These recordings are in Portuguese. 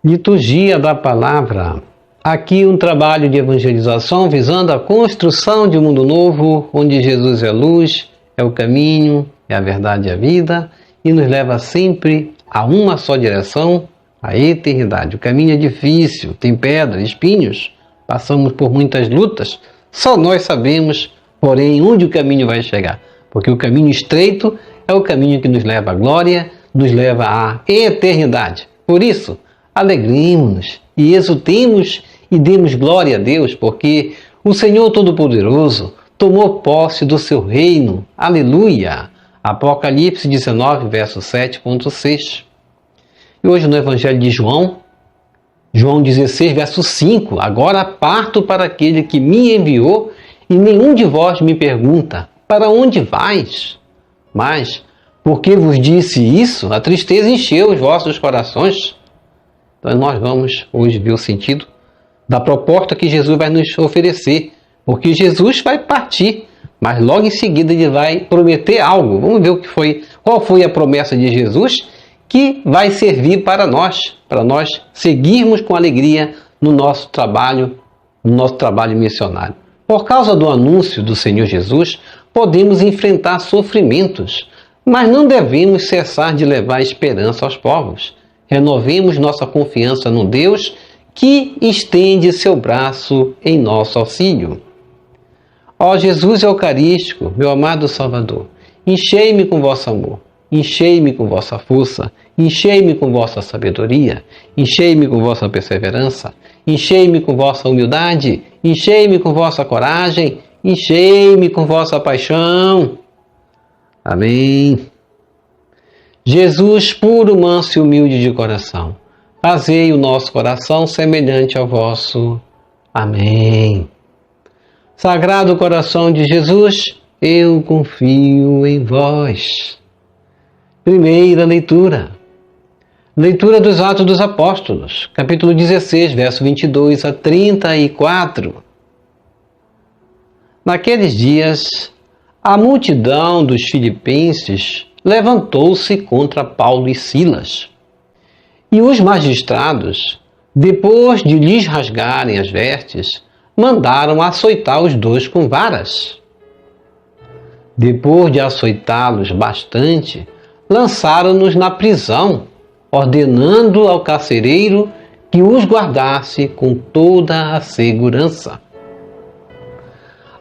Liturgia da Palavra. Aqui um trabalho de evangelização visando a construção de um mundo novo, onde Jesus é a luz, é o caminho, é a verdade e a vida, e nos leva sempre a uma só direção, a eternidade. O caminho é difícil, tem pedras, espinhos, passamos por muitas lutas, só nós sabemos, porém, onde o caminho vai chegar, porque o caminho estreito é o caminho que nos leva à glória, nos leva à eternidade. Por isso, alegremos-nos e exultemos e demos glória a Deus, porque o Senhor Todo-Poderoso tomou posse do seu reino. Aleluia! Apocalipse 19, verso 7.6. E hoje no Evangelho de João 16, verso 5. Agora parto para aquele que me enviou e nenhum de vós me pergunta, para onde vais? Mas, porque vos disse isso, a tristeza encheu os vossos corações. Então nós vamos hoje ver o sentido da proposta que Jesus vai nos oferecer, porque Jesus vai partir, mas logo em seguida ele vai prometer algo. Vamos ver qual foi a promessa de Jesus que vai servir para nós seguirmos com alegria no nosso trabalho missionário. Por causa do anúncio do Senhor Jesus, podemos enfrentar sofrimentos, mas não devemos cessar de levar esperança aos povos. Renovemos nossa confiança no Deus que estende seu braço em nosso auxílio. Ó Jesus Eucarístico, meu amado Salvador, enchei-me com vosso amor, enchei-me com vossa força, enchei-me com vossa sabedoria, enchei-me com vossa perseverança, enchei-me com vossa humildade, enchei-me com vossa coragem, enchei-me com vossa paixão. Amém. Jesus, puro, manso e humilde de coração, fazei o nosso coração semelhante ao vosso. Amém. Sagrado coração de Jesus, eu confio em vós. Primeira leitura. Leitura dos Atos dos Apóstolos, capítulo 16, verso 22 a 34. Naqueles dias, a multidão dos filipenses levantou-se contra Paulo e Silas. E os magistrados, depois de lhes rasgarem as vestes, mandaram açoitar os dois com varas. Depois de açoitá-los bastante, lançaram-nos na prisão, ordenando ao carcereiro que os guardasse com toda a segurança.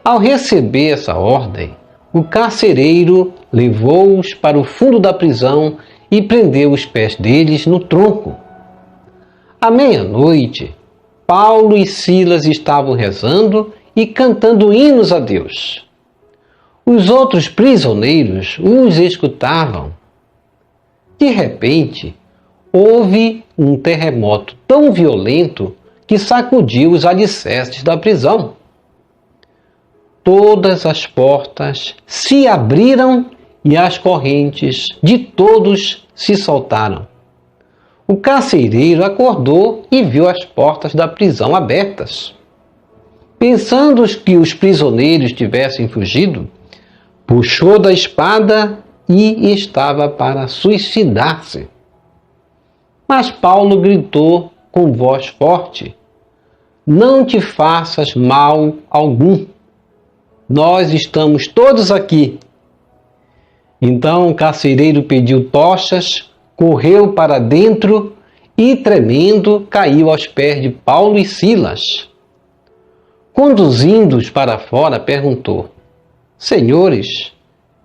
Ao receber essa ordem, o carcereiro levou-os para o fundo da prisão e prendeu os pés deles no tronco. À meia-noite, Paulo e Silas estavam rezando e cantando hinos a Deus. Os outros prisioneiros os escutavam. De repente, houve um terremoto tão violento que sacudiu os alicerces da prisão. Todas as portas se abriram e as correntes de todos se soltaram. O carcereiro acordou e viu as portas da prisão abertas. Pensando que os prisioneiros tivessem fugido, puxou da espada e estava para suicidar-se. Mas Paulo gritou com voz forte: "Não te faças mal algum. Nós estamos todos aqui." Então o carcereiro pediu tochas, correu para dentro e, tremendo, caiu aos pés de Paulo e Silas. Conduzindo-os para fora, perguntou: "Senhores,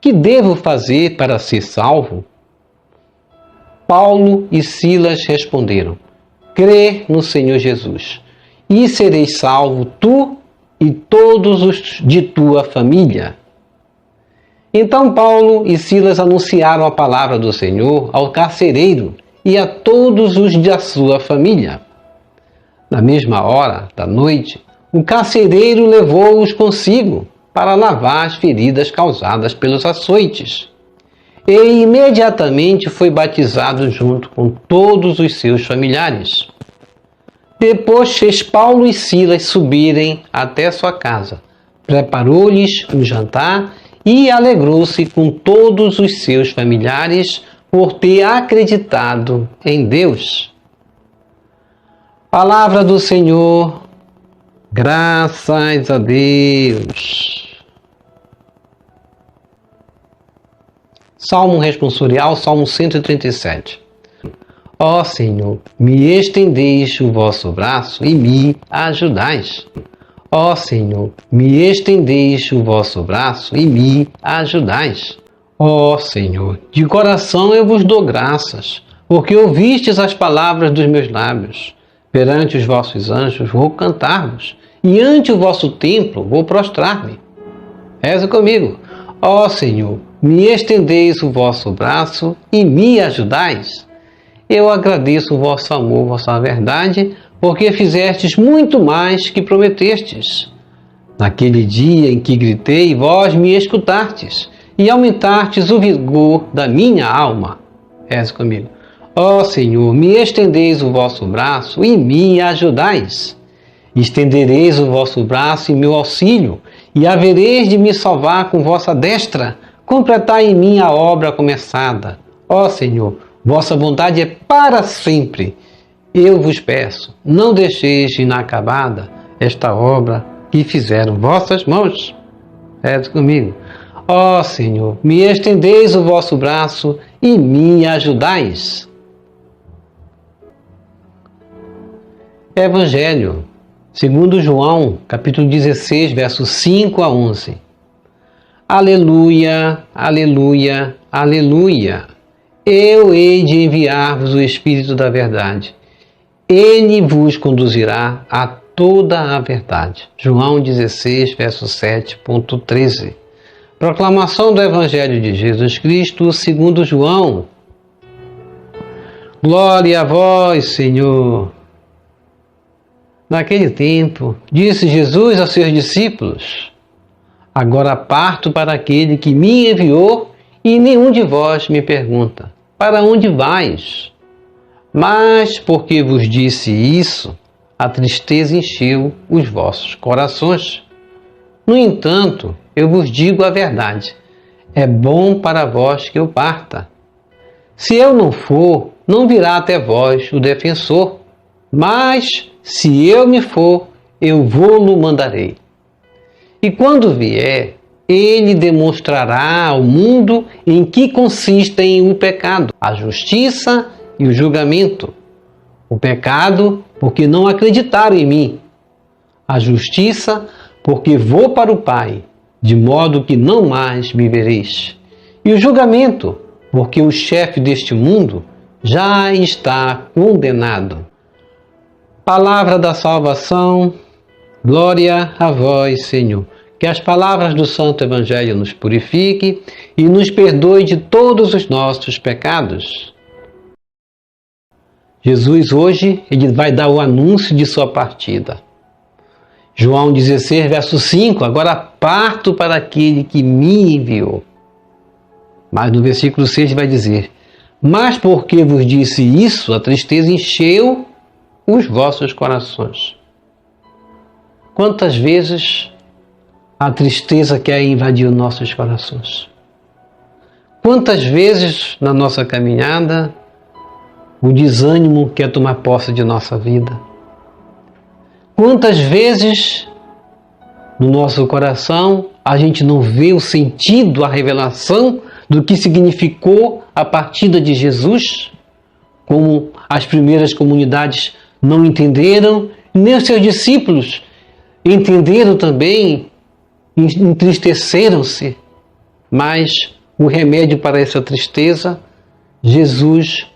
que devo fazer para ser salvo?" Paulo e Silas responderam: "Crê no Senhor Jesus, e sereis salvo tu e todos os de tua família." Então Paulo e Silas anunciaram a palavra do Senhor ao carcereiro e a todos os da sua família. Na mesma hora da noite, o carcereiro levou-os consigo para lavar as feridas causadas pelos açoites. E imediatamente foi batizado junto com todos os seus familiares. Depois fez Paulo e Silas subirem até sua casa, preparou-lhes um jantar e alegrou-se com todos os seus familiares por ter acreditado em Deus. Palavra do Senhor, graças a Deus. Salmo responsorial, Salmo 137. Ó Senhor, me estendeis o vosso braço e me ajudais. Ó Senhor, me estendeis o vosso braço e me ajudais. Ó Senhor, de coração eu vos dou graças, porque ouvistes as palavras dos meus lábios. Perante os vossos anjos vou cantar-vos, e ante o vosso templo vou prostrar-me. Reza comigo. Ó Senhor, me estendeis o vosso braço e me ajudais. Eu agradeço o vosso amor, vossa verdade, porque fizestes muito mais que prometestes. Naquele dia em que gritei, vós me escutastes, e aumentastes o vigor da minha alma. Reze comigo. Ó Senhor, me estendeis o vosso braço e me ajudais. Estendereis o vosso braço em meu auxílio, e havereis de me salvar com vossa destra. Completai em mim a obra começada. Ó Senhor, vossa bondade é para sempre. Eu vos peço, não deixeis inacabada esta obra que fizeram vossas mãos. Reze comigo. Ó Senhor, me estendeis o vosso braço e me ajudais. Evangelho, segundo João, capítulo 16, versos 5 a 11. Aleluia, aleluia, aleluia. Eu hei de enviar-vos o Espírito da verdade. Ele vos conduzirá a toda a verdade. João 16, verso 7.13. Proclamação do Evangelho de Jesus Cristo, segundo João. Glória a vós, Senhor. Naquele tempo, disse Jesus aos seus discípulos: agora parto para aquele que me enviou, e nenhum de vós me pergunta: para onde vais? Mas porque vos disse isso, a tristeza encheu os vossos corações. No entanto, eu vos digo a verdade: é bom para vós que eu parta. Se eu não for, não virá até vós o defensor. Mas, se eu me for, eu vou-lo mandarei. E quando vier, ele demonstrará ao mundo em que consistem o pecado, a justiça e o julgamento. O pecado, porque não acreditaram em mim. A justiça, porque vou para o Pai, de modo que não mais me vereis. E o julgamento, porque o chefe deste mundo já está condenado. Palavra da salvação, glória a vós, Senhor. Que as palavras do Santo Evangelho nos purifique e nos perdoe de todos os nossos pecados. Jesus hoje ele vai dar o anúncio de sua partida. João 16, verso 5, agora parto para aquele que me enviou. Mas no versículo 6 vai dizer: mas porque vos disse isso, a tristeza encheu os vossos corações. Quantas vezes a tristeza quer invadir os nossos corações? Quantas vezes na nossa caminhada o desânimo quer tomar posse de nossa vida? Quantas vezes no nosso coração a gente não vê o sentido, a revelação do que significou a partida de Jesus? Como as primeiras comunidades não entenderam, nem os seus discípulos entenderam também, entristeceram-se. Mas o remédio para essa tristeza, Jesus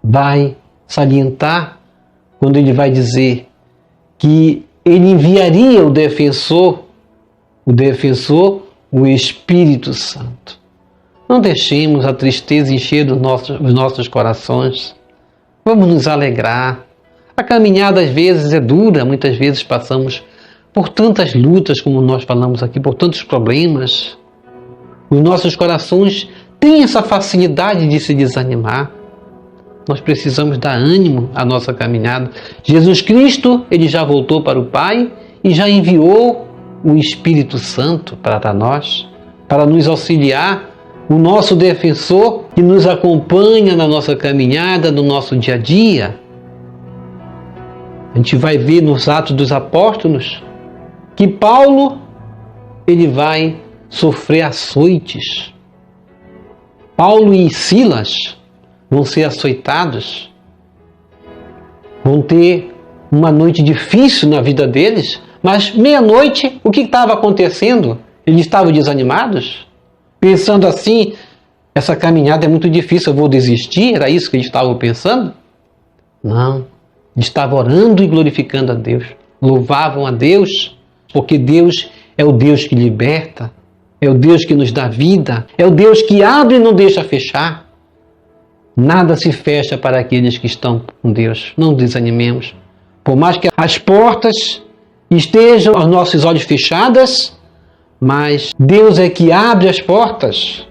vai salientar quando ele vai dizer que ele enviaria o defensor, o Espírito Santo. Não deixemos a tristeza encher os nossos corações. Vamos nos alegrar. A caminhada às vezes é dura, muitas vezes passamos por tantas lutas, como nós falamos aqui, por tantos problemas. Os nossos corações têm essa facilidade de se desanimar. Nós precisamos dar ânimo à nossa caminhada. Jesus Cristo, ele já voltou para o Pai e já enviou o Espírito Santo para nós, para nos auxiliar, o nosso defensor que nos acompanha na nossa caminhada, no nosso dia a dia. A gente vai ver nos Atos dos Apóstolos que Paulo ele vai sofrer açoites. Paulo e Silas vão ser açoitados, vão ter uma noite difícil na vida deles, mas meia-noite, o que estava acontecendo? Eles estavam desanimados, pensando assim, essa caminhada é muito difícil, eu vou desistir, era isso que eles estavam pensando? Não, eles estavam orando e glorificando a Deus, louvavam a Deus, porque Deus é o Deus que liberta, é o Deus que nos dá vida, é o Deus que abre e não deixa fechar. Nada se fecha para aqueles que estão com Deus, não desanimemos. Por mais que as portas estejam aos nossos olhos fechadas, mas Deus é que abre as portas.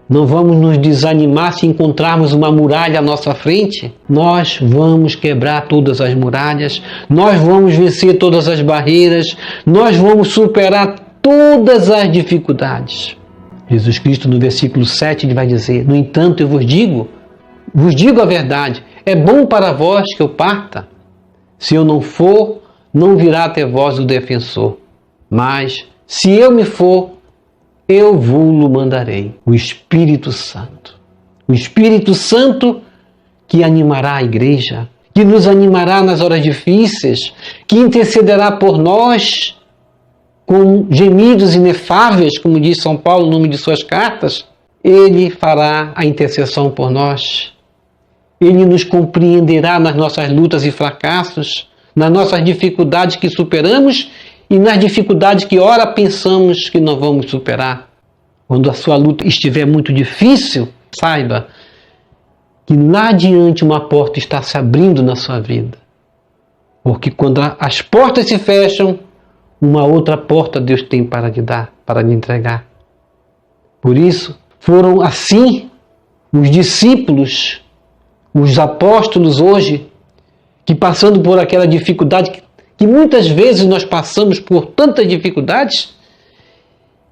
Não vamos nos desanimar se encontrarmos uma muralha à nossa frente. Nós vamos quebrar todas as muralhas, nós vamos vencer todas as barreiras, nós vamos superar todas as dificuldades. Jesus Cristo, no versículo 7, ele vai dizer: no entanto, eu vos digo a verdade, é bom para vós que eu parta. Se eu não for, não virá até vós o defensor. Mas, se eu me for, eu vou-lo mandarei, o Espírito Santo. O Espírito Santo que animará a igreja, que nos animará nas horas difíceis, que intercederá por nós com gemidos inefáveis, como diz São Paulo no nome de suas cartas. Ele fará a intercessão por nós. Ele nos compreenderá nas nossas lutas e fracassos, nas nossas dificuldades que superamos e nas dificuldades que ora pensamos que não vamos superar. Quando a sua luta estiver muito difícil, saiba que lá adiante uma porta está se abrindo na sua vida. Porque quando as portas se fecham, uma outra porta Deus tem para lhe dar, para lhe entregar. Por isso, foram assim os discípulos, os apóstolos hoje, que passando por aquela dificuldade, que muitas vezes nós passamos por tantas dificuldades,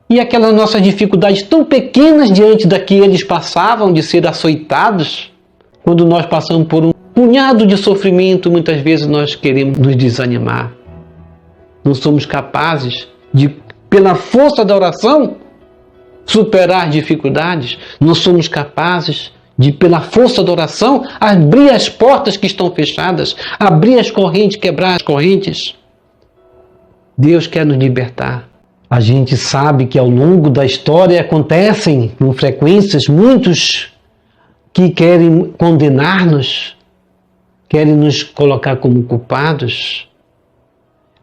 e aquelas nossas dificuldades tão pequenas diante da que eles passavam, de ser açoitados, quando nós passamos por um punhado de sofrimento, muitas vezes nós queremos nos desanimar. Não somos capazes de, pela força da oração, superar dificuldades. Não somos capazes de, pela força da oração, abrir as portas que estão fechadas, abrir as correntes, quebrar as correntes. Deus quer nos libertar. A gente sabe que ao longo da história acontecem com frequências muitos que querem condenar-nos, querem nos colocar como culpados.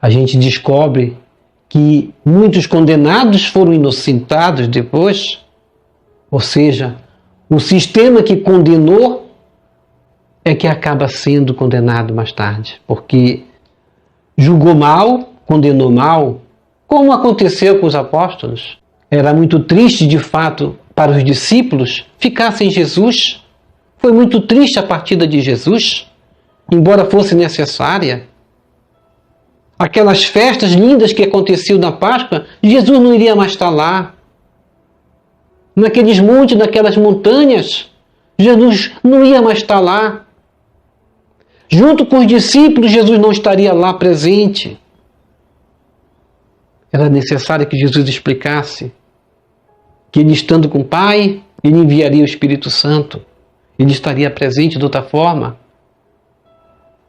A gente descobre que muitos condenados foram inocentados depois, ou seja, o sistema que condenou é que acaba sendo condenado mais tarde, porque julgou mal, condenou mal, como aconteceu com os apóstolos. Era muito triste, de fato, para os discípulos ficar sem Jesus. Foi muito triste a partida de Jesus, embora fosse necessária. Aquelas festas lindas que aconteciam na Páscoa, Jesus não iria mais estar lá. Naqueles montes, naquelas montanhas, Jesus não ia mais estar lá. Junto com os discípulos, Jesus não estaria lá presente. Era necessário que Jesus explicasse que ele, estando com o Pai, ele enviaria o Espírito Santo. Ele estaria presente de outra forma.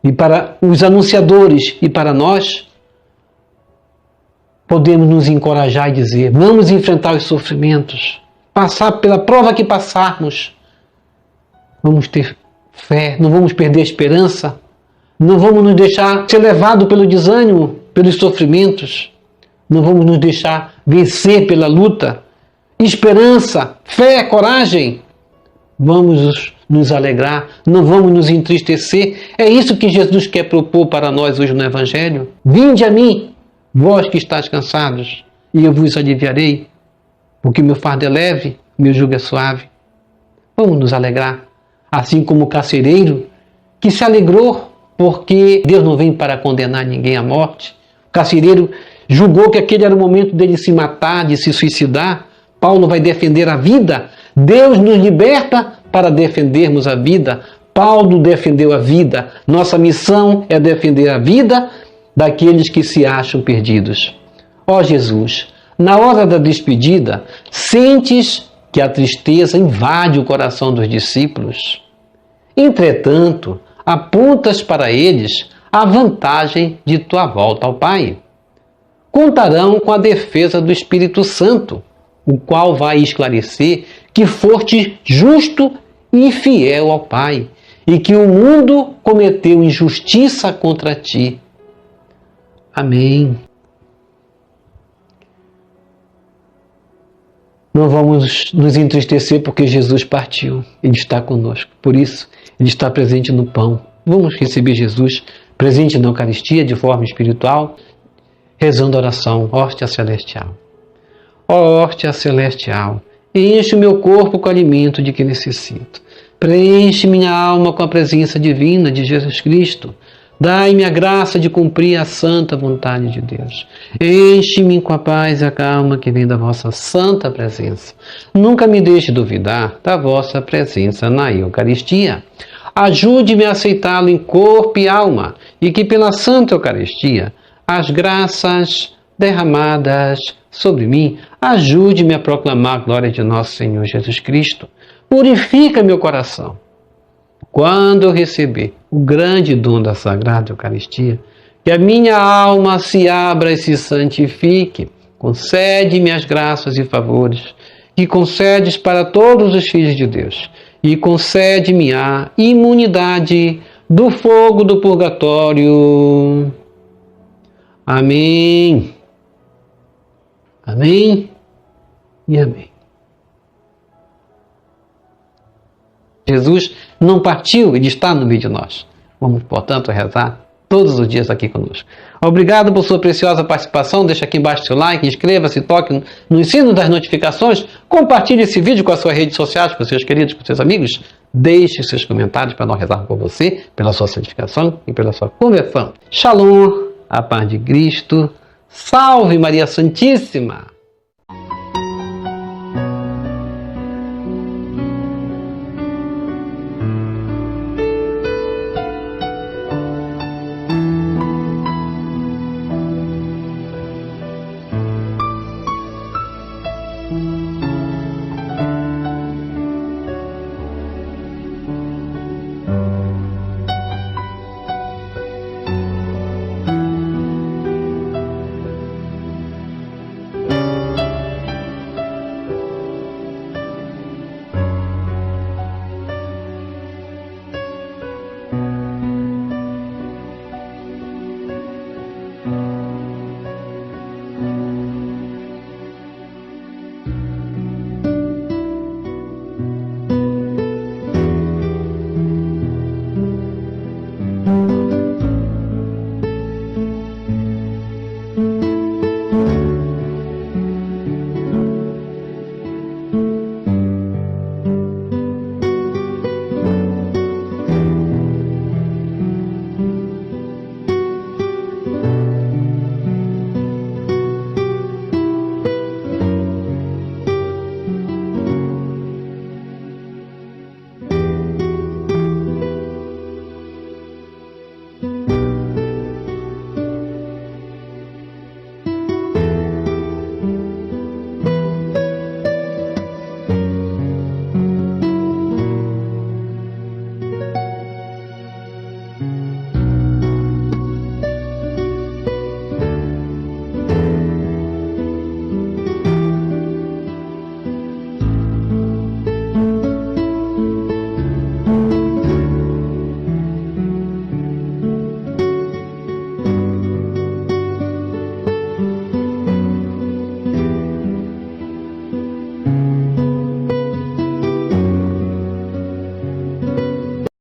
E para os anunciadores e para nós, podemos nos encorajar e dizer: vamos enfrentar os sofrimentos, passar pela prova que passarmos. Vamos ter fé, não vamos perder a esperança, não vamos nos deixar ser levados pelo desânimo, pelos sofrimentos. Não vamos nos deixar vencer pela luta. Esperança, fé, coragem. Vamos nos alegrar, não vamos nos entristecer. É isso que Jesus quer propor para nós hoje no Evangelho. Vinde a mim, vós que estáis cansados, e eu vos aliviarei, porque meu fardo é leve, meu jugo é suave. Vamos nos alegrar, assim como o carcereiro que se alegrou porque Deus não vem para condenar ninguém à morte. O carcereiro julgou que aquele era o momento dele se matar, de se suicidar. Paulo vai defender a vida. Deus nos liberta para defendermos a vida. Paulo defendeu a vida. Nossa missão é defender a vida daqueles que se acham perdidos. Ó Jesus, na hora da despedida, sentes que a tristeza invade o coração dos discípulos. Entretanto, apontas para eles a vantagem de tua volta ao Pai. Contarão com a defesa do Espírito Santo, o qual vai esclarecer que foste justo e fiel ao Pai, e que o mundo cometeu injustiça contra ti. Amém. Não vamos nos entristecer porque Jesus partiu. Ele está conosco. Por isso, Ele está presente no pão. Vamos receber Jesus presente na Eucaristia de forma espiritual, rezando a oração, hóstia celestial. Ó hóstia celestial, enche o meu corpo com o alimento de que necessito. Preenche minha alma com a presença divina de Jesus Cristo. Dai-me a graça de cumprir a santa vontade de Deus. Enche-me com a paz e a calma que vem da vossa santa presença. Nunca me deixe duvidar da vossa presença na Eucaristia. Ajude-me a aceitá-lo em corpo e alma, e que pela Santa Eucaristia, as graças derramadas sobre mim, ajude-me a proclamar a glória de nosso Senhor Jesus Cristo. Purifica meu coração. Quando eu receber o grande dom da Sagrada Eucaristia, que a minha alma se abra e se santifique, concede-me as graças e favores que concedes para todos os filhos de Deus, e concede-me a imunidade do fogo do purgatório. Amém. Amém e amém. Jesus não partiu, Ele está no meio de nós. Vamos, portanto, rezar todos os dias aqui conosco. Obrigado por sua preciosa participação. Deixa aqui embaixo seu like, inscreva-se, toque no sino das notificações, compartilhe esse vídeo com as suas redes sociais, com seus queridos, com seus amigos. Deixe seus comentários para nós rezarmos por você, pela sua santificação e pela sua conversão. Shalom, a paz de Cristo. Salve Maria Santíssima!